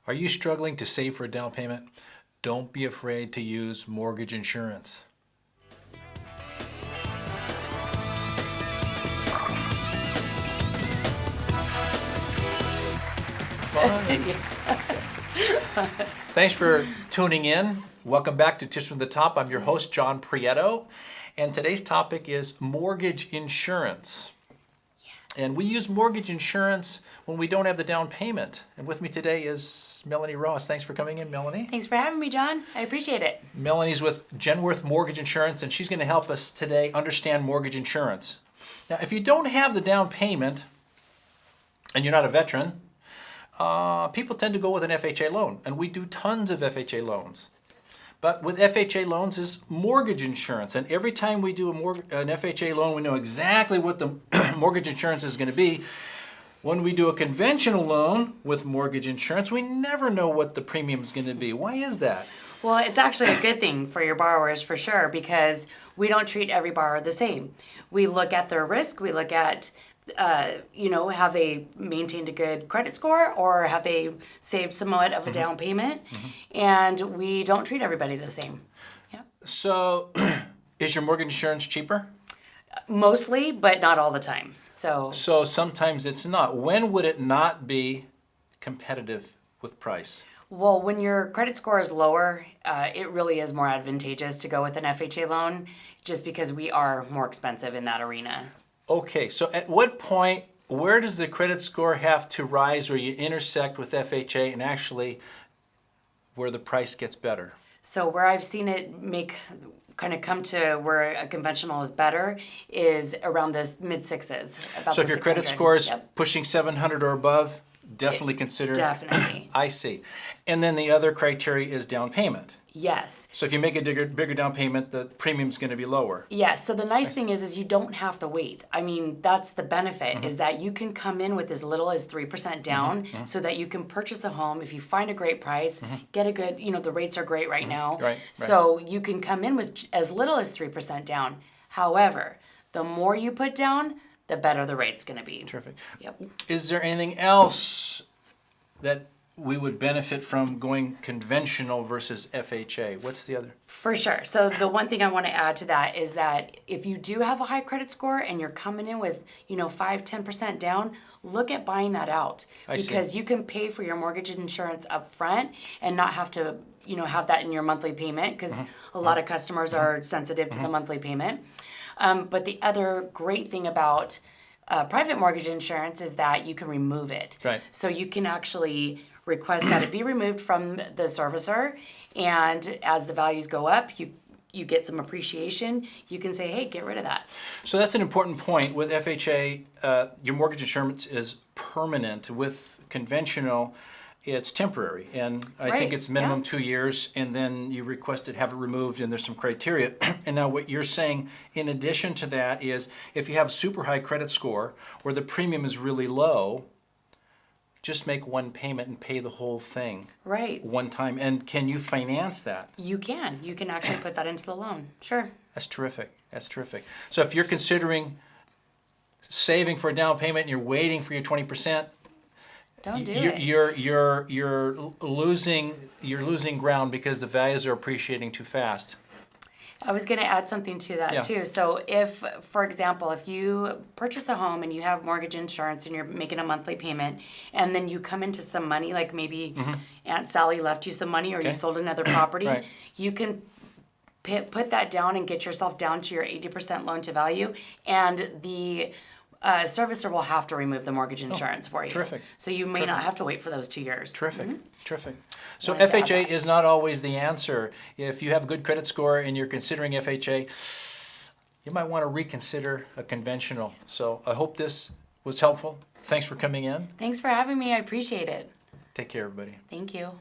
Are you struggling to save for a down payment? Don't be afraid to use mortgage insurance. Fun. Thanks for tuning in. Welcome back to Tips from the Top. I'm your host, John Prieto, and today's topic is mortgage insurance. And we use mortgage insurance when we don't have the down payment. And with me today is Melanie Ross. Thanks for coming in, Melanie. Thanks for having me, John. I appreciate it. Melanie's with Genworth Mortgage Insurance, and she's going to help us today understand mortgage insurance. Now, if you don't have the down payment and you're not a veteran, people tend to go with an FHA loan, and we do tons of FHA loans. But with FHA loans is mortgage insurance, and every time we do an FHA loan, we know exactly what the mortgage insurance is going to be. When we do a conventional loan with mortgage insurance, we never know what the premium is going to be. Why is that? Well, it's actually a good thing for your borrowers for sure, because we don't treat every borrower the same. We look at their risk, we look at have they maintained a good credit score, or have they saved somewhat of a down payment? And we don't treat everybody the same. Yeah. So, is your mortgage insurance cheaper? Mostly, but not all the time. So sometimes it's not. When would it not be competitive with price? Well, when your credit score is lower, it really is more advantageous to go with an FHA loan, just because we are more expensive in that arena. Okay, so at what point, where does the credit score have to rise where you intersect with FHA and actually where the price gets better? So where I've seen it kind of come to where a conventional is better is around this mid-sixes. So if your credit score is Yep. pushing 700 or above, definitely consider. Definitely. I see. And then the other criteria is down payment. Yes. So if you make a bigger down payment, the premium's going to be lower. Yes. So the nice thing is you don't have to wait. I mean, that's the benefit, is that you can come in with as little as 3% down, so that you can purchase a home. If you find a great price, get a good, the rates are great right now. Right. So you can come in with as little as 3% down. However, the more you put down, the better the rate's going to be. Terrific. Yep. Is there anything else that we would benefit from going conventional versus FHA? What's the other? For sure. So the one thing I want to add to that is that if you do have a high credit score and you're coming in with, 5-10% down, look at buying that out. Because you can pay for your mortgage insurance up front and not have to, have that in your monthly payment, because a lot of customers are sensitive to the monthly payment. But the other great thing about private mortgage insurance is that you can remove it. Right. So you can actually request that it be removed from the servicer, and as the values go up, you get some appreciation. You can say, hey, get rid of that. So that's an important point. With FHA, your mortgage insurance is permanent. With conventional, it's temporary, and I think it's minimum 2 years, and then you request it, have it removed, and there's some criteria. And now what you're saying, in addition to that, is if you have super high credit score where the premium is really low, just make one payment and pay the whole thing. Right. One time. And can you finance that? You can. You can actually put that into the loan. Sure. That's terrific. That's terrific. So if you're considering saving for a down payment and you're waiting for your 20%, don't do it. You're losing ground because the values are appreciating too fast. I was going to add something to that too. So if, for example, if you purchase a home and you have mortgage insurance and you're making a monthly payment, and then you come into some money, like maybe Aunt Sally left you some money, or you sold another property, you can put that down and get yourself down to your 80% loan to value, and the servicer will have to remove the mortgage insurance for you. Terrific. So you may not have to wait for those 2 years. Terrific. Terrific. So Wanted to add FHA that. is not always the answer. If you have a good credit score and you're considering FHA, you might want to reconsider a conventional. So I hope this was helpful. Thanks for coming in. Thanks for having me. I appreciate it. Take care, everybody. Thank you.